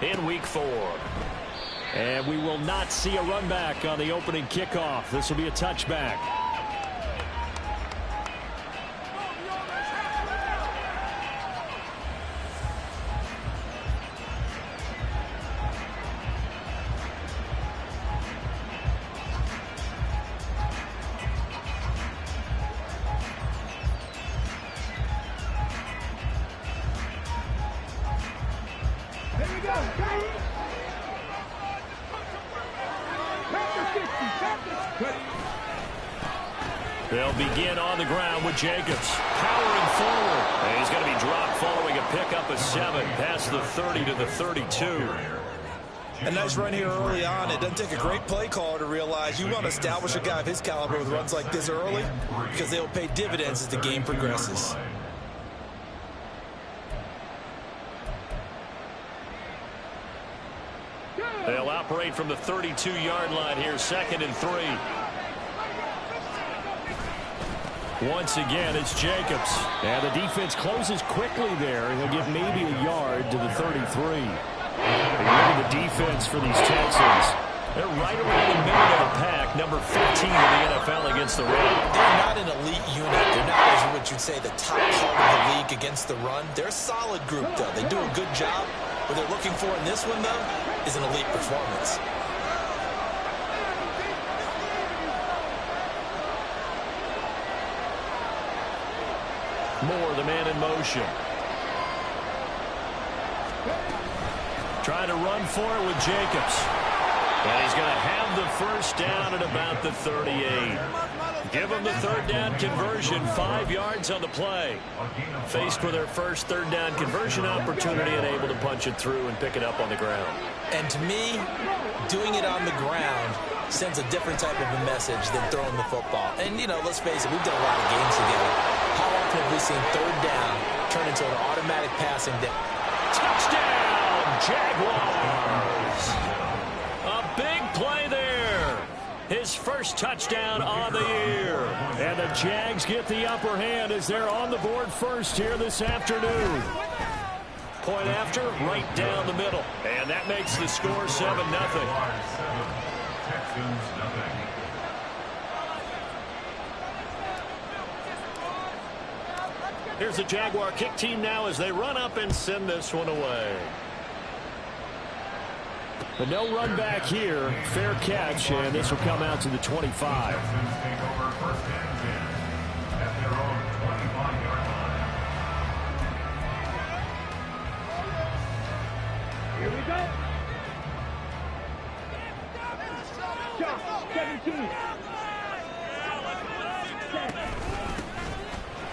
in Week 4. And we will not see a run back on the opening kickoff. This will be a touchback. They'll begin on the ground with Jacobs powering forward. And he's going to be dropped following a pickup of 7 past the 30 to the 32. A nice run here early on. It doesn't take a great play caller to realize you want to establish a guy of his caliber with runs like this early because they'll pay dividends as the game progresses. They'll operate from the 32-yard line here, 2nd and 3. Once again, it's Jacobs. And the defense closes quickly there. He'll get maybe a yard to the 33. And look at the defense for these Texans. They're right around the middle of the pack, number 15 in the NFL against the run. They're not an elite unit. They're not, what you'd say, the top part of the league against the run. They're a solid group, though. They do a good job. What they're looking for in this one, though, is an elite performance. Moore, the man in motion. Trying to run for it with Jacobs. And he's going to have the first down at about the 38. Give him the 3rd down conversion, 5 yards on the play. Faced with their first 3rd down conversion opportunity and able to punch it through and pick it up on the ground. And to me, doing it on the ground sends a different type of a message than throwing the football. And, you know, let's face it, we've done a lot of games together. How often have we seen 3rd down turn into an automatic passing down? Touchdown, Jaguars! A big play there. His first touchdown on the year. And the Jags get the upper hand as they're on the board first here this afternoon. Point after, right down the middle. And that makes the score 7-0. Here's the Jaguar kick team now as they run up and send this one away. But no run back here. Fair catch, and this will come out to the 25. Here we go. 17.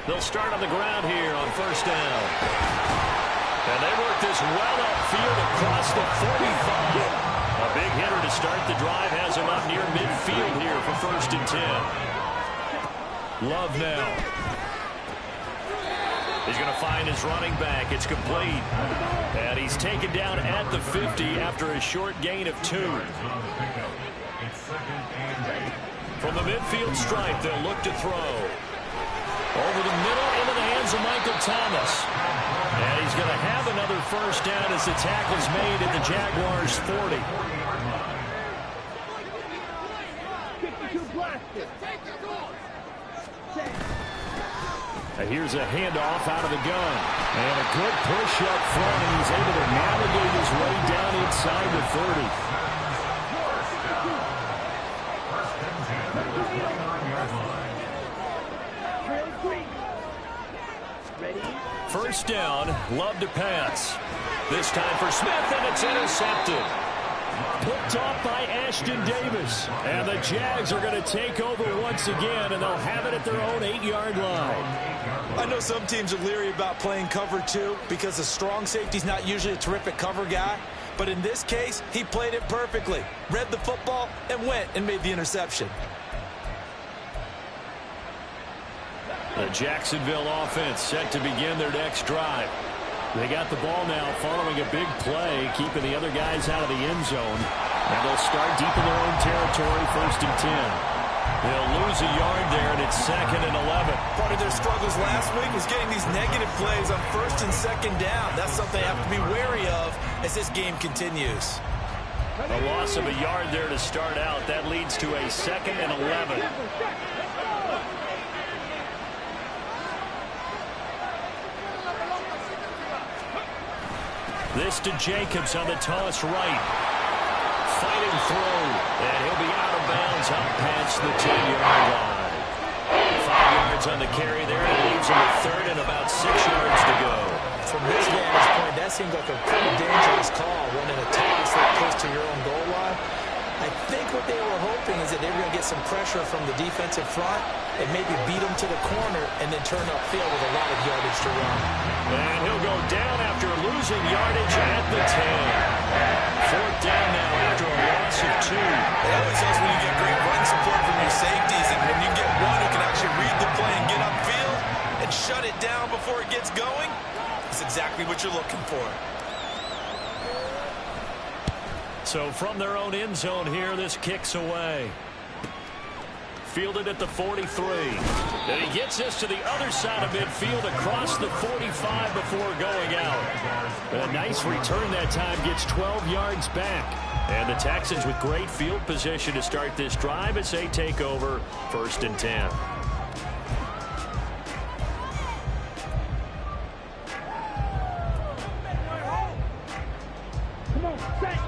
They'll start on the ground here on 1st down. And they work this well upfield across the 45. A big hitter to start the drive has him up near midfield here for 1st and 10. Love now. He's going to find his running back. It's complete. And he's taken down at the 50 after a short gain of 2. From the midfield stripe, they'll look to throw. Over the middle into the hands of Michael Thomas. And he's going to have another first down as the tackle's made at the Jaguars' 40. 52 blasted. And here's a handoff out of the gun. And a good push up front, and he's able to navigate his way down inside the 30. First down, Love to pass. This time for Smith, and it's intercepted. Picked off by Ashton Davis. And the Jags are going to take over once again, and they'll have it at their own 8-yard line. I know some teams are leery about playing cover 2 because a strong safety's not usually a terrific cover guy. But in this case, he played it perfectly. Read the football and went and made the interception. The Jacksonville offense set to begin their next drive. They got the ball now following a big play, keeping the other guys out of the end zone. And they'll start deep in their own territory, 1st and 10. They'll lose a yard there, and it's 2nd and 11. Part of their struggles last week was getting these negative plays on 1st and 2nd down. That's something they have to be wary of as this game continues. A loss of a yard there to start out. That leads to a 2nd and 11. This to Jacobs on the toss right. Fighting through. And he'll be out of bounds out past the 10-yard line. 5 yards on the carry there. It leaves him with 3rd and about 6 yards to go. From this vantage point, that seemed like a pretty dangerous call. Running a toss that close to your own goal line. I think what they were hoping is that they were going to get some pressure from the defensive front and maybe beat them to the corner and then turn upfield with a lot of yardage to run. And he'll go down after losing yardage at the 10. 4th down now after a loss of 2. It always helps when you get great run support from your safeties, and when you get one who can actually read the play and get upfield and shut it down before it gets going, that's exactly what you're looking for. So from their own end zone here, this kicks away. Fielded at the 43. And he gets this to the other side of midfield across the 45 before going out. A nice return that time, gets 12 yards back. And the Texans with great field position to start this drive as they take over 1st and 10. Come on, set.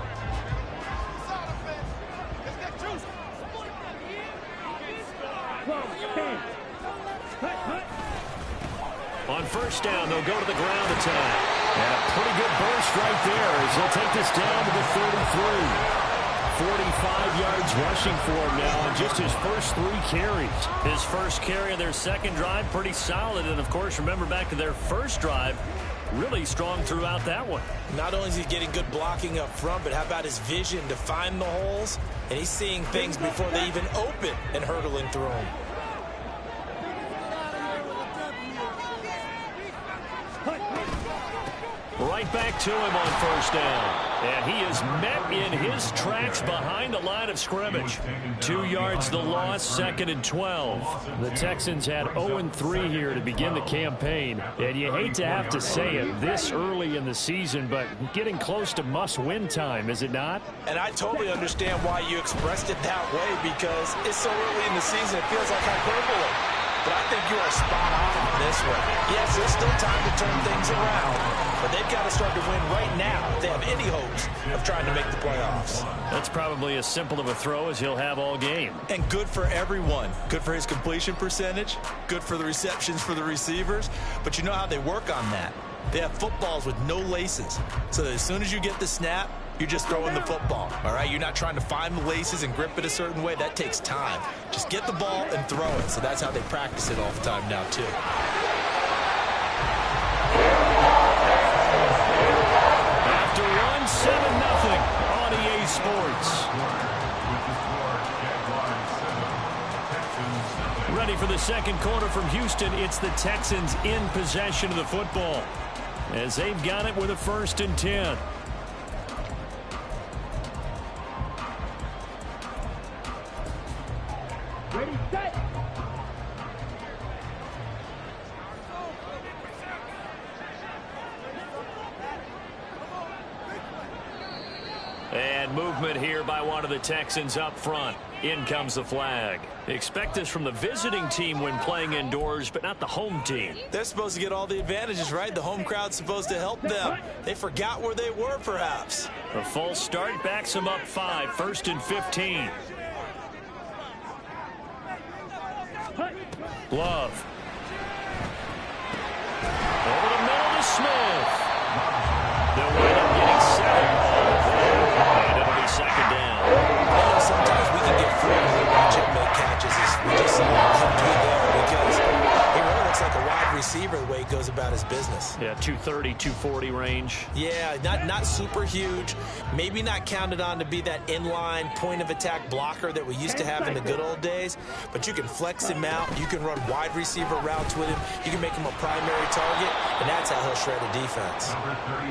On 1st down, they'll go to the ground attack. And a pretty good burst right there as they'll take this down to the 33. 45 yards rushing for him now in just his first 3 carries. His first carry of their 2nd drive, pretty solid. And, of course, remember back to their 1st drive, really strong throughout that one. Not only is he getting good blocking up front, but how about his vision to find the holes? And he's seeing things before they even open and hurdling through them. Right back to him on 1st down. And he is met in his tracks behind the line of scrimmage. 2 yards the loss, 2nd and 12. The Texans had 0-3 here to begin the campaign. And you hate to have to say it this early in the season, but getting close to must-win time, is it not? And I totally understand why you expressed it that way, because it's so early in the season, it feels like hyperbole. But I think you are spot on this one. Yes, there's still time to turn things around, but they've got to start to win right now if they have any hopes of trying to make the playoffs. That's probably as simple of a throw as he'll have all game. And good for everyone. Good for his completion percentage, good for the receptions for the receivers. But you know how they work on that. They have footballs with no laces, so that as soon as you get the snap, you're just throwing the football, all right? You're not trying to find the laces and grip it a certain way. That takes time. Just get the ball and throw it. So that's how they practice it all the time now, too. After one, 7-0 on EA Sports. Ready for the 2nd quarter from Houston. It's the Texans in possession of the football as they've got it with a 1st and 10. Ready, set. And movement here by one of the Texans up front. In comes the flag. Expect this from the visiting team when playing indoors, but not the home team. They're supposed to get all the advantages, right? The home crowd's supposed to help them. They forgot where they were, perhaps. A false start backs them up 5, 1st and 15. Love. Over the middle to Smith. They'll wind up getting 7. And it'll be 2nd down. Sometimes we can get fooled when we watch him make catches, as we just saw him do there, because he really looks like a wide receiver the way he goes about his business. Yeah, 230, 240 range. Yeah, not super huge. Maybe not counted on to be that inline point-of-attack blocker that we used to have in the good old days, but you can flex him out. You can run wide receiver routes with him. You can make him a primary target, and that's how he'll shred a defense.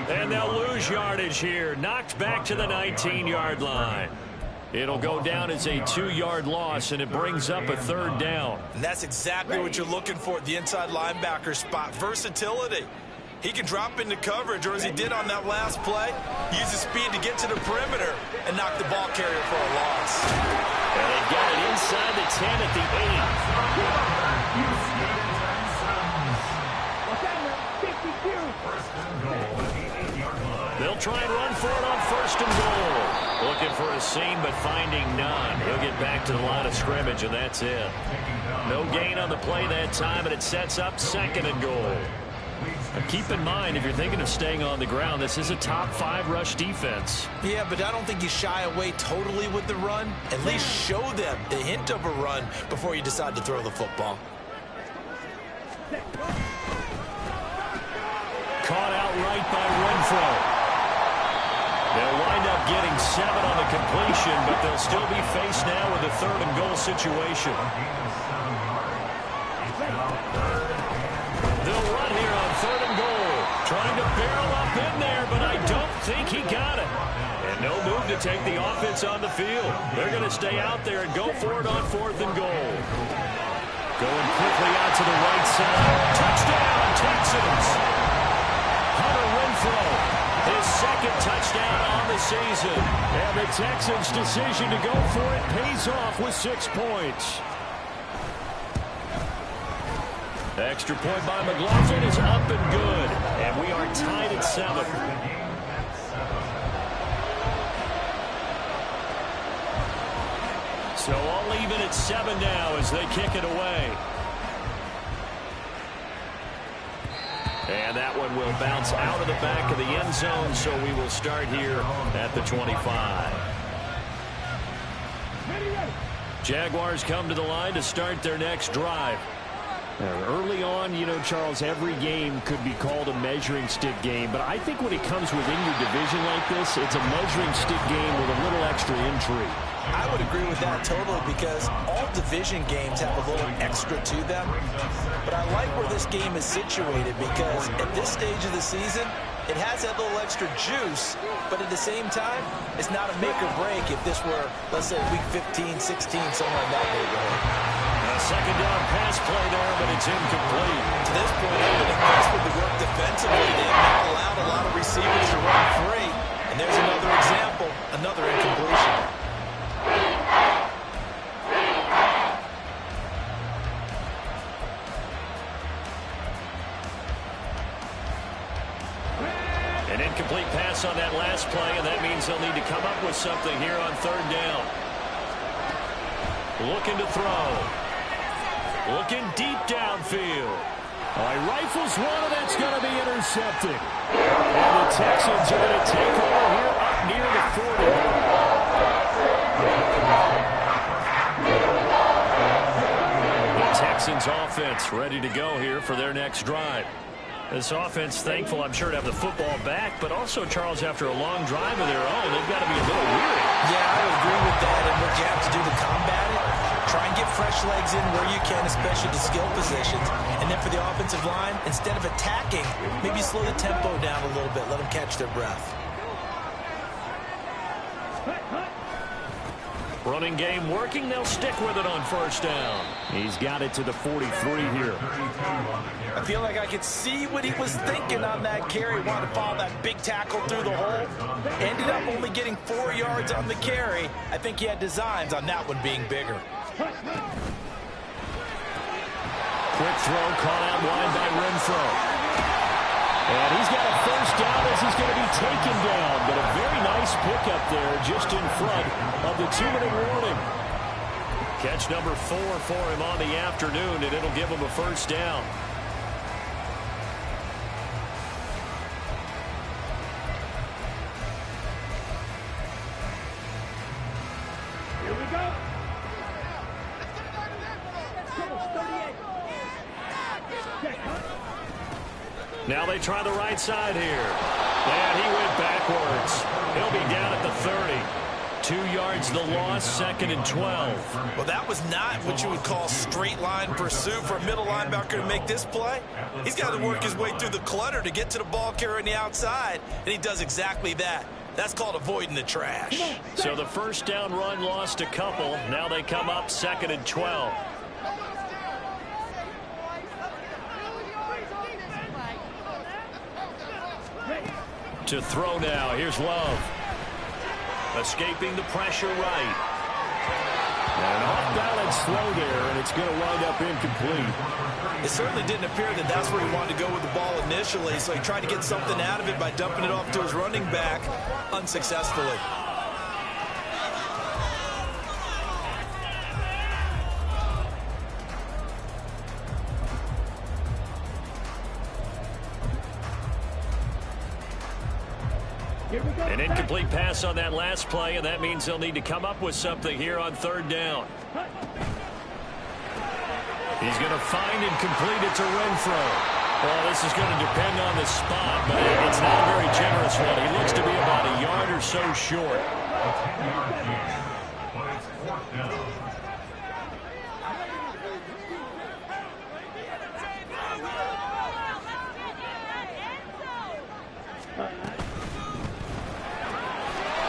And they'll lose yardage here. Knocked back to the 19-yard line. It'll go down as a 2-yard loss, and it brings up a 3rd down. And that's exactly what you're looking for at the inside linebacker spot. Versatility. He can drop into coverage, or as he did on that last play, use his speed to get to the perimeter and knock the ball carrier for a loss. And they got it inside the 10 at the 8. They'll try and run for it on 1st and goal. Looking for a seam, but finding none. He'll get back to the line of scrimmage, and that's it. No gain on the play that time, and it sets up 2nd and goal. Now keep in mind, if you're thinking of staying on the ground, this is a top 5 rush defense. Yeah, but I don't think you shy away totally with the run. At least show them the hint of a run before you decide to throw the football. Caught outright by Renfro. They'll wind up getting 7 on the completion, but they'll still be faced now with a 3rd and goal situation. They'll run here on 3rd and goal. Trying to barrel up in there, but I don't think he got it. And no move to take the offense on the field. They're going to stay out there and go for it on 4th and goal. Going quickly out to the right side. Touchdown, Texans. Hunter Renfro. His 2nd touchdown on the season. And the Texans' decision to go for it pays off with 6 points. Extra point by McLaughlin is up and good. And we are tied at 7. So all even at 7 now as they kick it away. And that one will bounce out of the back of the end zone, so we will start here at the 25. Jaguars come to the line to start their next drive. Early on, you know, Charles, every game could be called a measuring stick game. But I think when it comes within your division like this, it's a measuring stick game with a little extra intrigue. I would agree with that totally, because all division games have a little extra to them. But I like where this game is situated, because at this stage of the season, it has that little extra juice, but at the same time, it's not a make or break if this were, let's say, week 15, 16, somewhere in that neighborhood. A 2nd down pass play there, but it's incomplete. To this point, I've been impressed with the work defensively. They have not allowed a lot of receivers to run free. And there's another example, another incompletion. An incomplete pass on that last play, and that means they'll need to come up with something here on 3rd down. Looking to throw. Looking deep downfield. All right, rifles one, and that's going to be intercepted. And the Texans are going to take over here up near the 40. The Texans offense ready to go here for their next drive. This offense thankful, I'm sure, to have the football back, but also, Charles, after a long drive of their own, they've got to be a little weary. Yeah, I would agree with that. And what you have to do to combat it, try and get fresh legs in where you can, especially the skill positions. And then for the offensive line, instead of attacking, maybe slow the tempo down a little bit, let them catch their breath. Running game working. They'll stick with it on 1st down. He's got it to the 43 here. I feel like I could see what he was thinking on that carry. Wanted to follow that big tackle through the hole. Ended up only getting 4 yards on the carry. I think he had designs on that one being bigger. Quick throw caught out wide by Renfro. And he's got a 1st down as he's going to be taken down. But a very nice pickup there just in front of the 2-minute warning. Catch number 4 for him on the afternoon, and it'll give him a 1st down. Here we go. Now they try the right side here. And he went backwards. He'll be down at the 30. 2 yards the loss, 2nd and 12. Well, that was not what you would call straight line pursuit for a middle linebacker to make this play. He's got to work his way through the clutter to get to the ball carrier on the outside, and he does exactly that. That's called avoiding the trash. So the first down run lost a couple. Now they come up 2nd and 12. To throw now. Here's Love. Escaping the pressure right. And off-balance throw there, and it's going to wind up incomplete. It certainly didn't appear that that's where he wanted to go with the ball initially, so he tried to get something out of it by dumping it off to his running back unsuccessfully. An incomplete pass on that last play, and that means they'll need to come up with something here on 3rd down. He's going to find and complete it to Renfro. Well, this is going to depend on the spot, but it's not a very generous one. He looks to be about a yard or so short.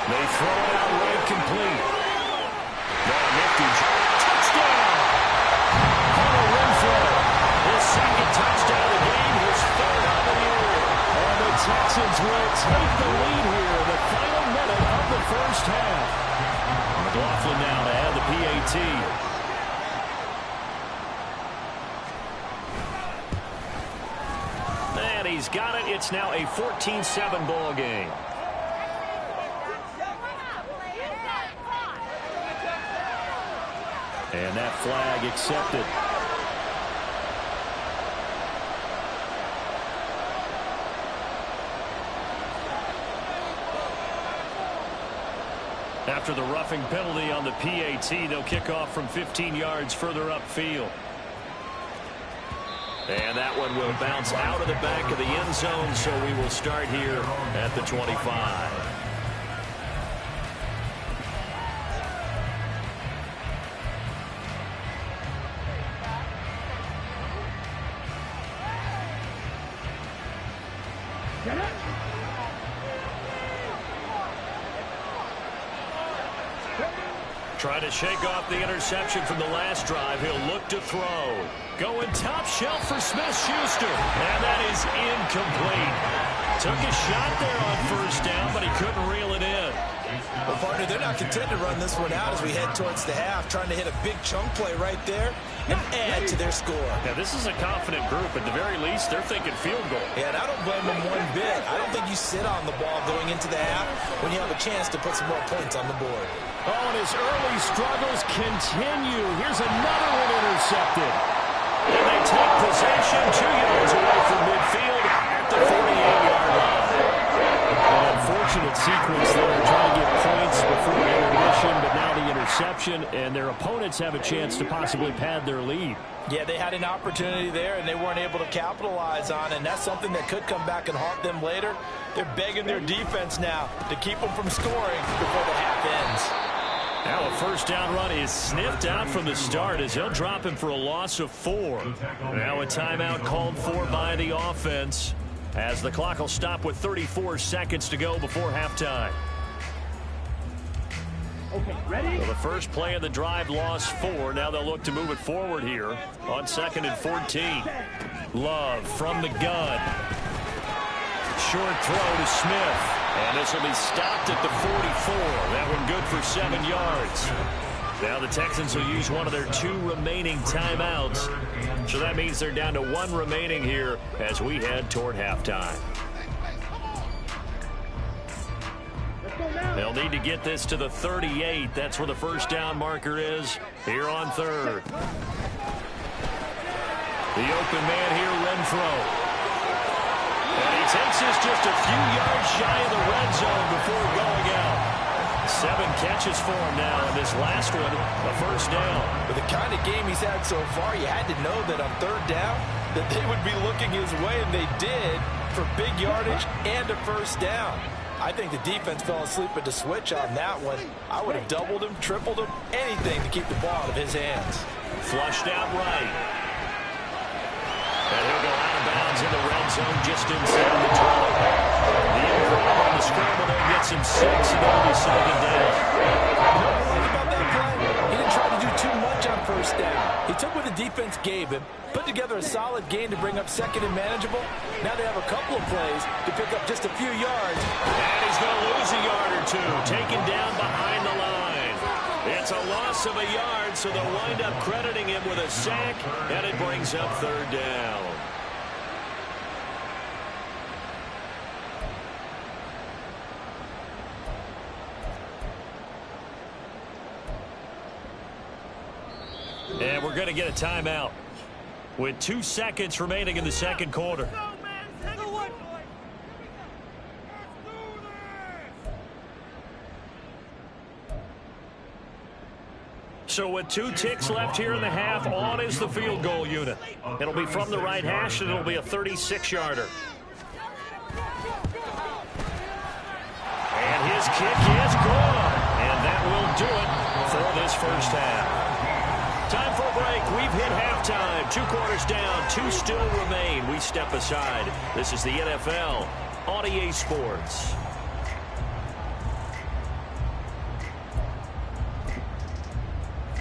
They throw it out right complete. Nifty touchdown. Hunter Renfro, his 2nd touchdown of the game, his 3rd of the year. And the Texans will take the lead here in the final minute of the first half. McLaughlin now to add the PAT. And he's got it. It's now a 14-7 ball game. And that flag accepted. After the roughing penalty on the PAT, they'll kick off from 15 yards further upfield. And that one will bounce out of the back of the end zone, so we will start here at the 25. Trying to shake off the interception from the last drive. He'll look to throw. Going top shelf for Smith-Schuster. And that is incomplete. Took a shot there on 1st down, but he couldn't reel it in. Well, partner, they're not content to run this one out as we head towards the half, trying to hit a big chunk play right there and add to their score. Now, this is a confident group. At the very least, they're thinking field goal. Yeah, and I don't blame them one bit. I don't think you sit on the ball going into the half when you have a chance to put some more points on the board. Oh, and his early struggles continue. Here's another one intercepted. And they take possession 2 yards away from midfield at the 48-yard line. An unfortunate sequence there, trying to get points before intermission, but now the interception, and their opponents have a chance to possibly pad their lead. Yeah, they had an opportunity there, and they weren't able to capitalize on it, and that's something that could come back and haunt them later. They're begging their defense now to keep them from scoring before the half ends. Now a 1st down run is sniffed out from the start as he'll drop him for a loss of 4. Now a timeout called for by the offense as the clock will stop with 34 seconds to go before halftime. Okay, ready? So the first play of the drive lost 4. Now they'll look to move it forward here on 2nd and 14. Love from the gun. Short throw to Smith. And this will be stopped at the 44. That one good for 7 yards. Now the Texans will use one of their 2 remaining timeouts. So that means they're down to 1 remaining here as we head toward halftime. They'll need to get this to the 38. That's where the 1st down marker is here on 3rd. The open man here, Renfro. And he takes this just a few yards shy of the red zone before going out. 7 catches for him now, and this last one, a 1st down. With the kind of game he's had so far, you had to know that on 3rd down, that they would be looking his way, and they did, for big yardage and a 1st down. I think the defense fell asleep at the switch on that one. I would have doubled him, tripled him, anything to keep the ball out of his hands. Flushed out right. And he'll go out of bounds in the red zone just inside the 20. The improv on the scramble there gets him 6 defense gave him. Put together a solid game to bring up second and manageable. Now they have a couple of plays to pick up just a few yards. And he's going to lose a yard or two, taken down behind the line. It's a loss of a yard, so they'll wind up crediting him with a sack, and it brings up third down. And we're going to get a timeout with 2 seconds remaining in the second quarter. So with 2 ticks left here in the half, on is the field goal unit. It'll be from the right hash, and it'll be a 36-yarder. And his kick is good. And that will do it for this first half. Time for a break. We've hit halftime. 2 quarters down. 2 still remain. We step aside. This is the NFL on EA Sports.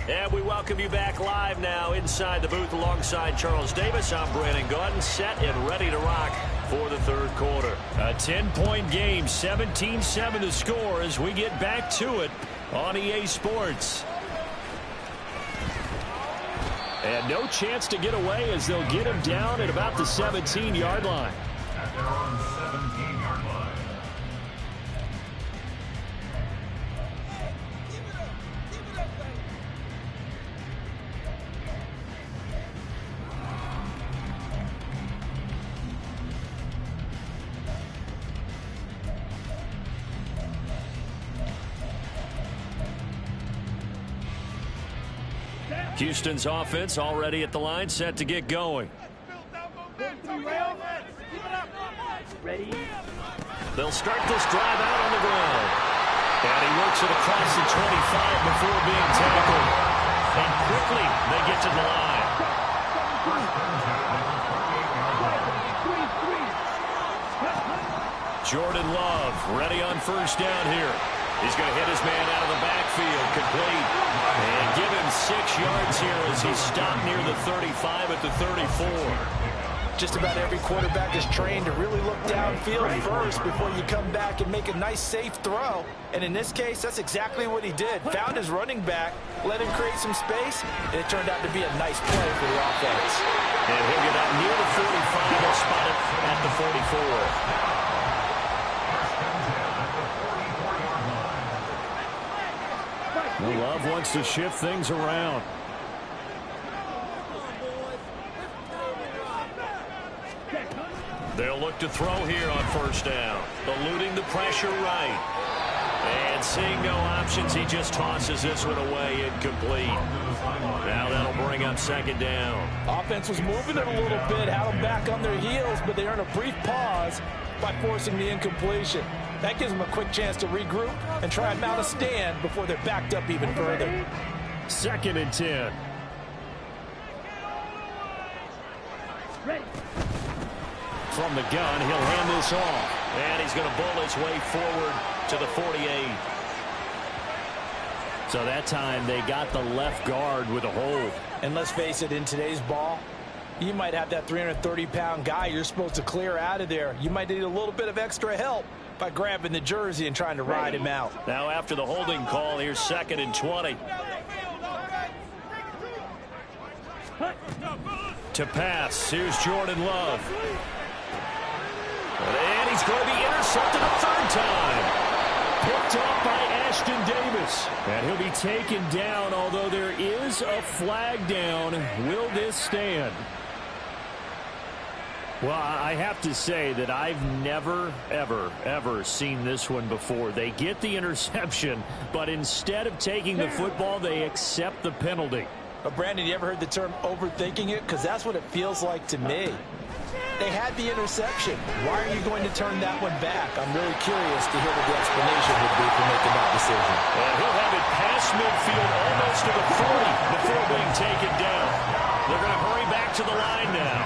And we welcome you back live now inside the booth alongside Charles Davis. I'm Brandon Gaudin, set and ready to rock for the third quarter. A 10-point game, 17-7 the score as we get back to it on EA Sports. And no chance to get away as they'll get him down at about the 17-yard line. At their own 17-yard line. Houston's offense already at the line, set to get going. They'll start this drive out on the ground. And he works it across the 25 before being tackled. And quickly they get to the line. Jordan Love ready on first down here. He's going to hit his man out of the backfield, complete. And give him 6 yards here as he's stopped near the 35 at the 34. Just about every quarterback is trained to really look downfield first before you come back and make a nice, safe throw. And in this case, that's exactly what he did. Found his running back, let him create some space, and it turned out to be a nice play for the offense. And he'll get out near the 45. He'll spot it at the 44. Love wants to shift things around. They'll look to throw here on first down. Eluding the pressure right. And seeing no options, he just tosses this one away, incomplete. Now that'll bring up second down. Offense was moving it a little bit, had them back on their heels, but they earned a brief pause by forcing the incompletion. That gives them a quick chance to regroup and try and mount a stand before they're backed up even further. 2nd and 10. From the gun, he'll hand this off. And he's going to bull his way forward to the 48. So that time they got the left guard with a hold. And let's face it, in today's ball, you might have that 330-pound guy you're supposed to clear out of there. You might need a little bit of extra help by grabbing the jersey and trying to ride him out. Now after the holding call, here's 2nd and 20. To pass, here's Jordan Love. And he's going to be intercepted a 3rd time. Picked up by Ashton Davis. And he'll be taken down, although there is a flag down. Will this stand? Well, I have to say that I've never, ever seen this one before. They get the interception, but instead of taking the football, they accept the penalty. But Brandon, you ever heard the term overthinking it? Because that's what it feels like to me. They had the interception. Why are you going to turn that one back? I'm really curious to hear what the explanation would be for making that decision. And he'll have it past midfield almost to the 40 before being taken down. They're going to hurry back to the line now.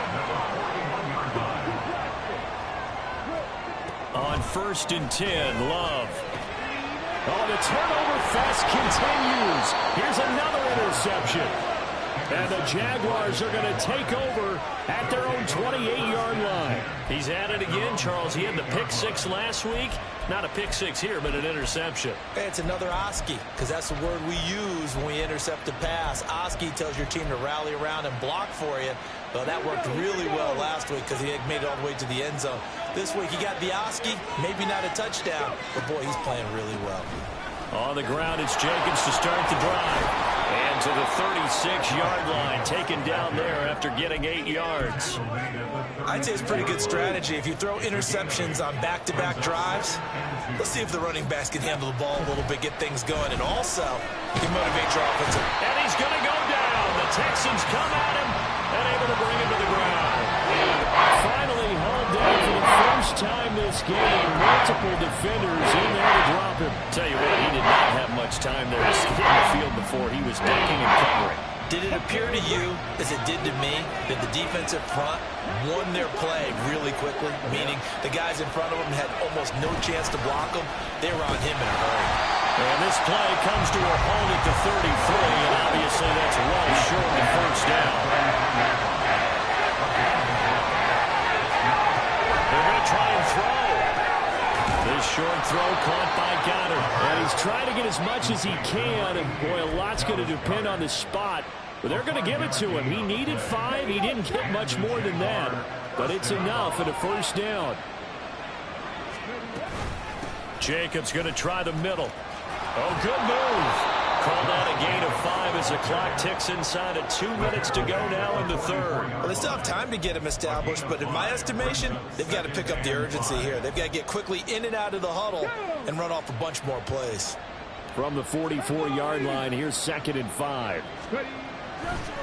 On 1st and 10, Love. Oh, the turnover fest continues. Here's another interception. And the Jaguars are going to take over at their own 28-yard line. He's at it again, Charles. He had the pick six last week. Not a pick six here, but an interception. It's another Oski, because that's the word we use when we intercept a pass. Oski tells your team to rally around and block for you. Well, that worked really well last week because he had made it all the way to the end zone. This week he got the Oski, maybe not a touchdown, but boy, he's playing really well. On the ground, it's Jenkins to start the drive. And to the 36-yard line, taken down there after getting 8 yards. I'd say it's a pretty good strategy. If you throw interceptions on back-to-back drives, let's see if the running backs can handle the ball a little bit, get things going, and also can motivate your offensive. And he's going to go down. The Texans come at him and able to bring him to the ground. Finally hauled down for the first time this game. Multiple defenders in there to drop him. Tell you what, he did not have much time there to get in the field before he was ducking and covering. Did it appear to you, as it did to me, that the defensive front won their play really quickly? Meaning the guys in front of them had almost no chance to block him. They were on him in a hurry. And this play comes to a halt at the 33, and obviously that's well short of the first down. They're going to try and throw. This short throw caught by Goddard. And he's trying to get as much as he can, and boy, a lot's going to depend on the spot. But they're going to give it to him. He needed 5. He didn't get much more than that, but it's enough at a first down. Jacobs going to try the middle. Oh, good move. Called out a gain of 5 as the clock ticks inside of 2 minutes to go now in the third. Well, they still have time to get him established, but in my estimation, they've got to pick up the urgency here. They've got to get quickly in and out of the huddle and run off a bunch more plays. From the 44-yard line, here's 2nd and 5.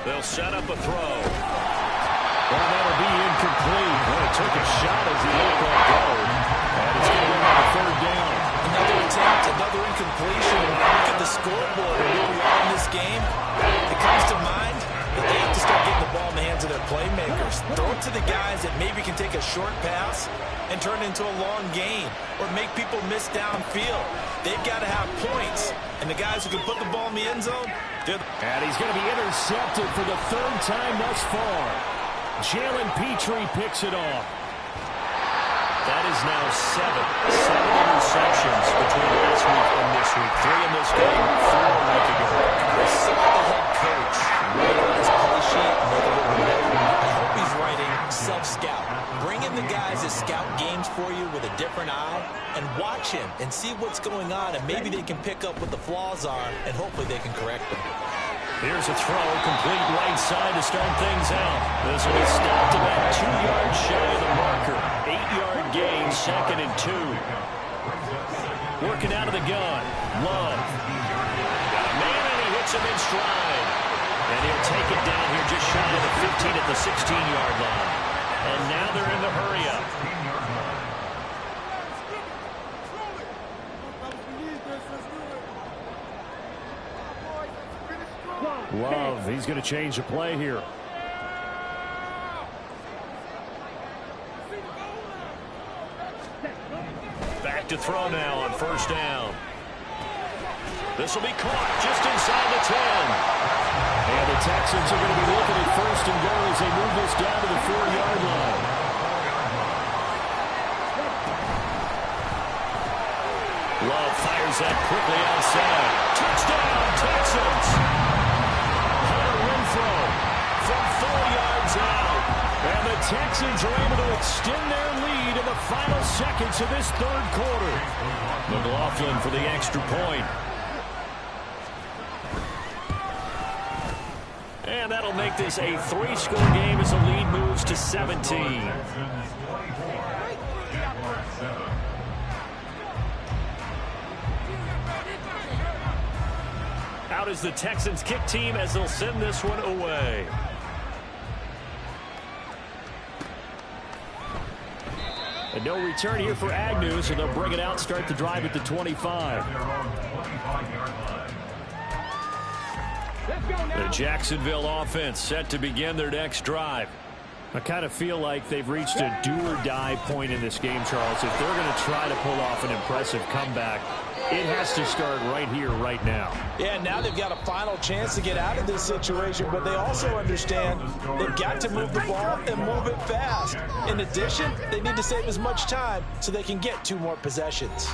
They'll set up a throw. Well, that'll be incomplete. Well, it took a shot as he let that go. And it's going to go on the 3rd down. Another attempt, another incompletion. When I look at the scoreboard and where we are in this game, it comes to mind that they have to start getting the ball in the hands of their playmakers. Throw it to the guys that maybe can take a short pass and turn it into a long gain or make people miss downfield. They've got to have points. And the guys who can put the ball in the end zone, and he's going to be intercepted for the 3rd time thus far. Jalen Petrie picks it off. That is now 7 interceptions between last week and this week. 3 in this game, 4 a week ago. I saw the head coach write on his play sheet, make a little note. I hope he's writing self-scout. Bring in the guys that scout games for you with a different eye and watch him and see what's going on, and maybe they can pick up what the flaws are, and hopefully they can correct them. Here's a throw, complete right side to start things out. This will be stopped about 2 yards shy of the marker. 8-yard gain, 2nd and 2. Working out of the gun. Love. Got a man, and he hits him in stride. And he'll take it down here just shy of the 15 at the 16-yard line. And now they're in the hurry-up. Love, he's going to change the play here. Back to throw now on 1st down. This will be caught just inside the 10. And the Texans are going to be looking at 1st and goal as they move this down to the 4-yard line. Love fires that quickly outside. Touchdown, Texans! From 4 yards out. And the Texans are able to extend their lead in the final seconds of this 3rd quarter. McLaughlin for the extra point. And that'll make this a 3-score game as the lead moves to 17. Out is the Texans kick team as they'll send this one away. And no return here for Agnew, so they'll bring it out, start the drive at the 25. The Jacksonville offense set to begin their next drive. I kind of feel like they've reached a do-or-die point in this game, Charles. If they're going to try to pull off an impressive comeback, It has to start right here, right now. Yeah, now they've got a final chance to get out of this situation, but they also understand they've got to move the ball and move it fast. In addition, they need to save as much time so they can get 2 more possessions.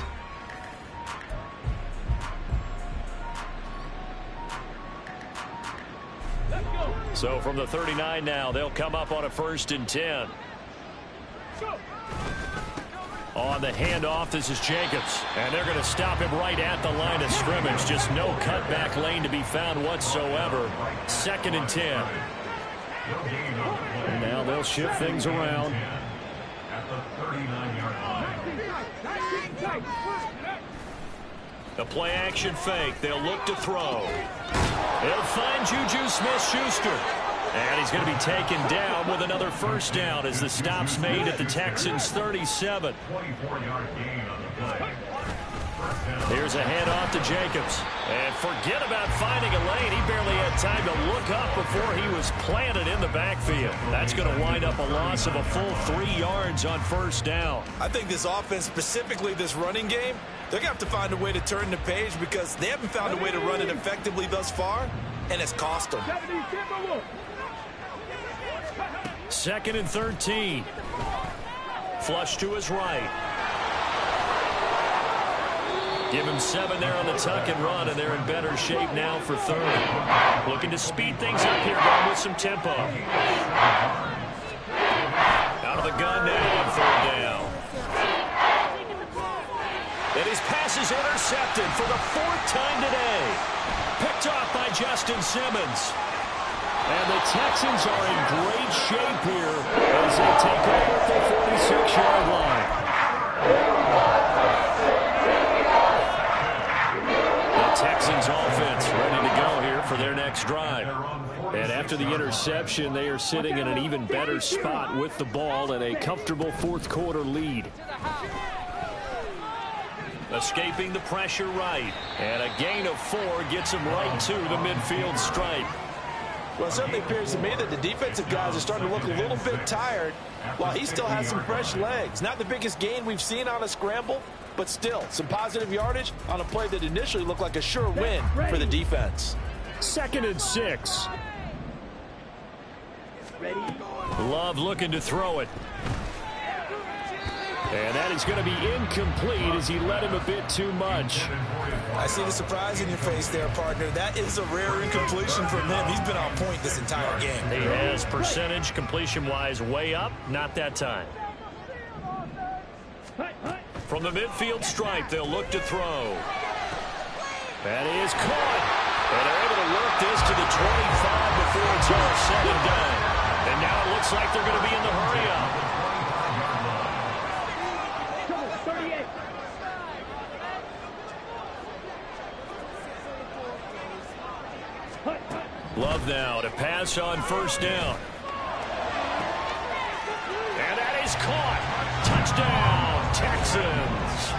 So from the 39 now, they'll come up on a 1st and 10. On the handoff, this is Jacobs. And they're going to stop him right at the line of scrimmage. Just no cutback lane to be found whatsoever. 2nd and 10. And now they'll shift things around. At the 39-yard line. The play action fake. They'll look to throw. They'll find Juju Smith-Schuster. And he's going to be taken down with another 1st down as the stop's made at the Texans' 37. 24-yard gain on the play. Here's a handoff to Jacobs. And forget about finding a lane. He barely had time to look up before he was planted in the backfield. That's going to wind up a loss of a full 3 yards on 1st down. I think this offense, specifically this running game, they're going to have to find a way to turn the page because they haven't found a way to run it effectively thus far, and it's cost them. 2nd and 13. Flush to his right. Give him 7 there on the tuck and run, and they're in better shape now for 3rd. Looking to speed things up here, going with some tempo. Out of the gun now on 3rd down. And his pass is intercepted for the 4th time today. Picked off by Justin Simmons. And the Texans are in great shape here as they take over at the 46-yard line. The Texans offense ready to go here for their next drive. And after the interception, they are sitting in an even better spot with the ball and a comfortable 4th quarter lead. Escaping the pressure right. And a gain of 4 gets him right to the midfield stripe. Well, it certainly appears to me that the defensive guys are starting to look a little bit tired while he still has some fresh legs. Not the biggest gain we've seen on a scramble, but still some positive yardage on a play that initially looked like a sure win for the defense. 2nd and 6. Love looking to throw it. And that is going to be incomplete as he led him a bit too much. I see the surprise in your face there, partner. That is a rare incompletion from him. He's been on point this entire game. He has percentage completion-wise way up. Not that time. From the midfield stripe, they'll look to throw. That is caught. And they're able to work this to the 25 before it's all said and done. And now it looks like they're going to be in the hurry-up. Love now to pass on 1st down. And that is caught. Touchdown, Texans.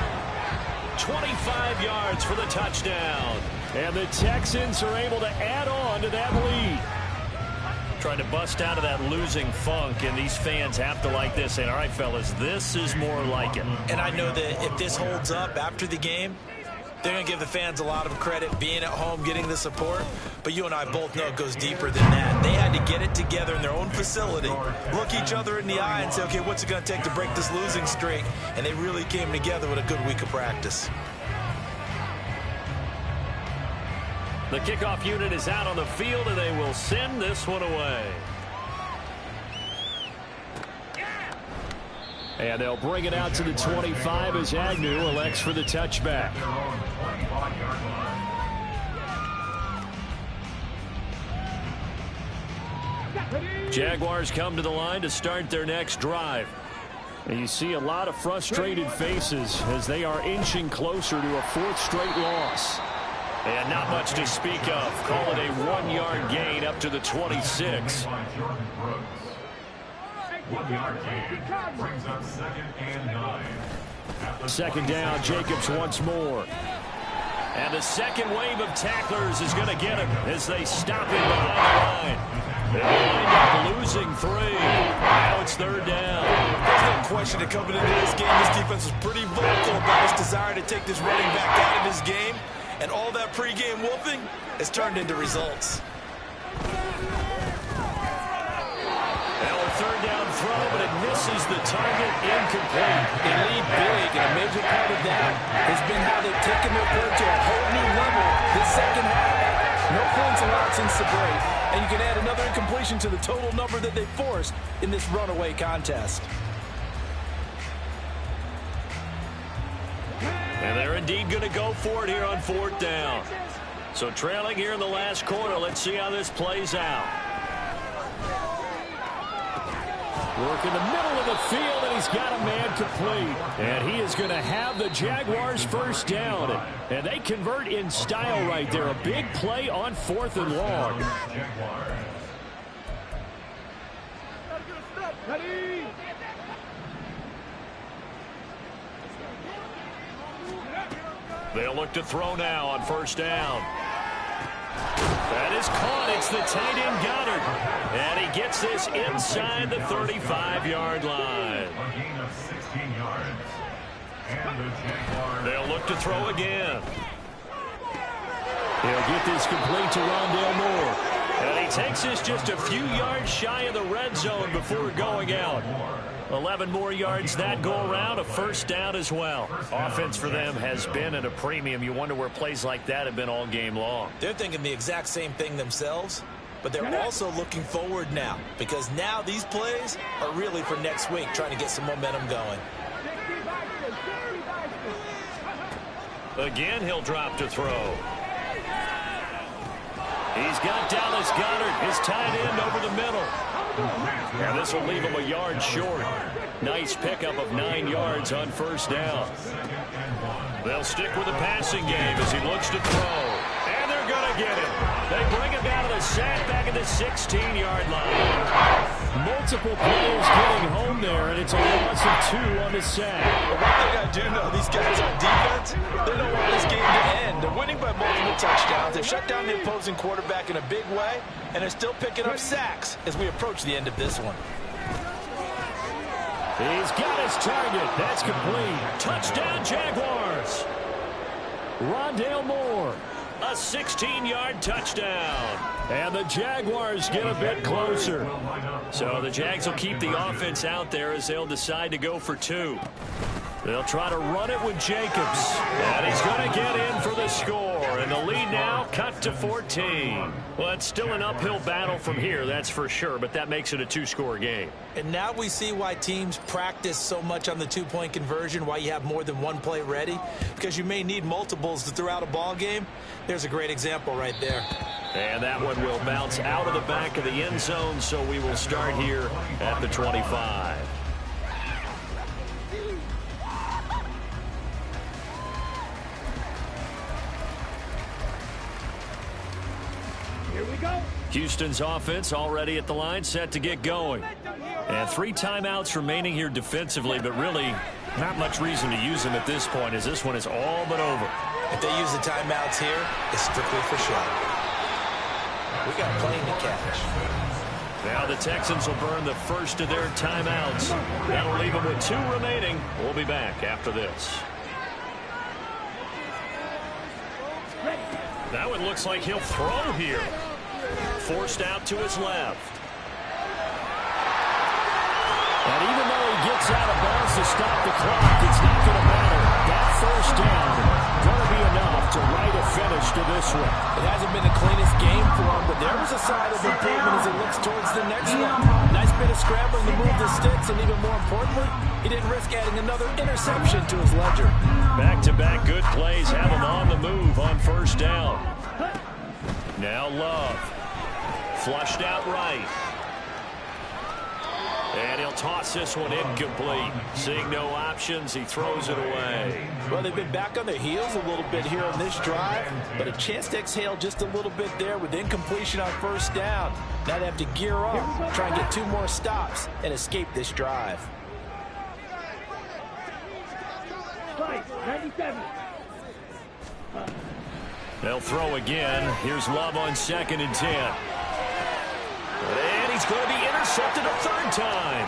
25 yards for the touchdown. And the Texans are able to add on to that lead. Trying to bust out of that losing funk, and these fans have to like this. And all right, fellas, this is more like it. And I know that if this holds up after the game, they're going to give the fans a lot of credit being at home, getting the support. But you and I both know it goes deeper than that. They had to get it together in their own facility, look each other in the eye and say, okay, what's it going to take to break this losing streak? And they really came together with a good week of practice. The kickoff unit is out on the field, and they will send this one away. And they'll bring it out to the 25 as Agnew elects for the touchback. Jaguars come to the line to start their next drive. And you see a lot of frustrated faces as they are inching closer to a 4th straight loss. And not much to speak of. Call it a 1-yard gain up to the 26. 1-yard gain brings up 2nd and 9. 2nd down, Jacobs once more. And the second wave of tacklers is going to get him as they stop him behind the line. They wind up losing 3. Now it's 3rd down. There's no question that coming into this game, this defense was pretty vocal about its desire to take this running back out of his game. And all that pregame whooping has turned into results. Now a 3rd down throw, but it misses the target, incomplete. They lead big, and a major part of that has been how they've taken their play to a whole new level this second half. No points allowed since the break, and you can add another incompletion to the total number that they forced in this runaway contest. And they're indeed going to go for it here on 4th down. So trailing here in the last quarter, let's see how this plays out. Work in the middle of the field, and he's got a man complete. And he is going to have the Jaguars' 1st down. And they convert in style right there. A big play on 4th and long. They'll look to throw now on 1st down. That is caught. It's the tight end Goddard. And he gets this inside the 35-yard line. A gain of 16 yards. And the Jaguars. They'll look to throw again. He'll get this complete to Rondale Moore. And he takes this just a few yards shy of the red zone before going out. 11 more yards that go around, a 1st down as well. Offense for them has been at a premium. You wonder where plays like that have been all game long. They're thinking the exact same thing themselves, but they're also looking forward now, because now these plays are really for next week, trying to get some momentum going. Again, he'll drop to throw. He's got Dallas Goedert, his tight end, over the middle. And this will leave him a yard short. Nice pickup of 9 yards on 1st down. They'll stick with the passing game as he looks to throw. And they're going to get him. They bring him down to the sack back at the 16-yard line. Multiple players getting home there, and it's a loss of 2 on the sack. One thing I do know, these guys on defense, they don't want this game to end. They're winning by multiple touchdowns. They've shut down the opposing quarterback in a big way, and they're still picking up sacks as we approach the end of this one. He's got his target. That's complete. Touchdown, Jaguars. Rondale Moore. A 16-yard touchdown. And the Jaguars get a bit closer. So the Jags will keep the offense out there as they'll decide to go for 2. They'll try to run it with Jacobs. And he's going to get in for the score. And the lead now cut to 14. Well, it's still an uphill battle from here, that's for sure. But that makes it a 2-score game. And now we see why teams practice so much on the 2-point conversion, why you have more than one play ready. Because you may need multiples to throw out a ball game. There's a great example right there. And that one will bounce out of the back of the end zone. So we will start here at the 25. Houston's offense already at the line, set to get going. And 3 timeouts remaining here defensively, but really not much reason to use them at this point, as this one is all but over. If they use the timeouts here, it's strictly for show. We got a plane to catch. Now the Texans will burn the first of their timeouts. That'll leave them with 2 remaining. We'll be back after this. That one looks like he'll throw here. Forced out to his left. And even though he gets out of bounds to stop the clock, it's not going to matter. That 1st down going to be enough to write a finish to this one. It hasn't been the cleanest game for him, but there was a sign of improvement as he looks towards the next one. Nice bit of scrambling to move the sticks, and even more importantly, he didn't risk adding another interception to his ledger. Back-to-back good plays have him on the move on 1st down. Now Love. Flushed out right. And he'll toss this one incomplete. Seeing no options, he throws it away. Well, they've been back on their heels a little bit here on this drive, but a chance to exhale just a little bit there with incompletion on 1st down. Now they have to gear up, try and get 2 more stops, and escape this drive. 97. They'll throw again. Here's Love on 2nd and 10. And he's going to be intercepted a third time.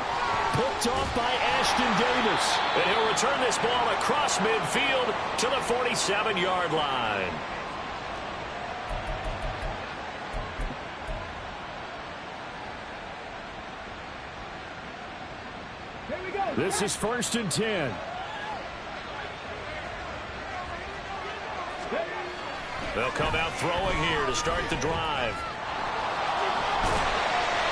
Picked off by Ashton Davis. And he'll return this ball across midfield to the 47-yard line. This is 1st and 10. They'll come out throwing here to start the drive.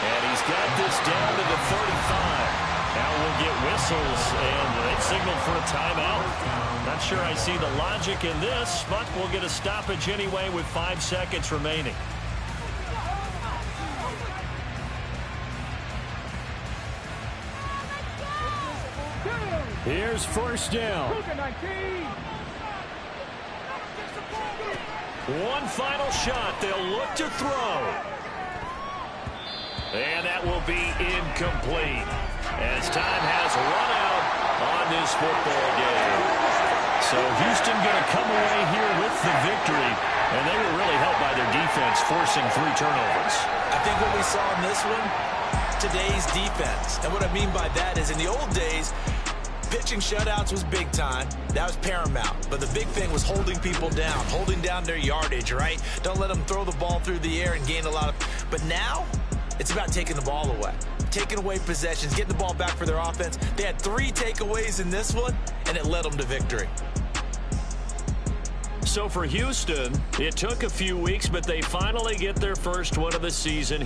And he's got this down to the 35. Now we'll get whistles, and they signal for a timeout. Not sure I see the logic in this, but we'll get a stoppage anyway with 5 seconds remaining. Here's 1st down. One final shot. They'll look to throw. And that will be incomplete as time has run out on this football game. So Houston going to come away here with the victory, and they were really helped by their defense forcing 3 turnovers. I think what we saw in this one, today's defense. And what I mean by that is in the old days, pitching shutouts was big time. That was paramount. But the big thing was holding people down, holding down their yardage, right? Don't let them throw the ball through the air and gain a lot of... But now, it's about taking the ball away. Taking away possessions, getting the ball back for their offense. They had 3 takeaways in this one, and it led them to victory. So for Houston, it took a few weeks, but they finally get their first one of the season.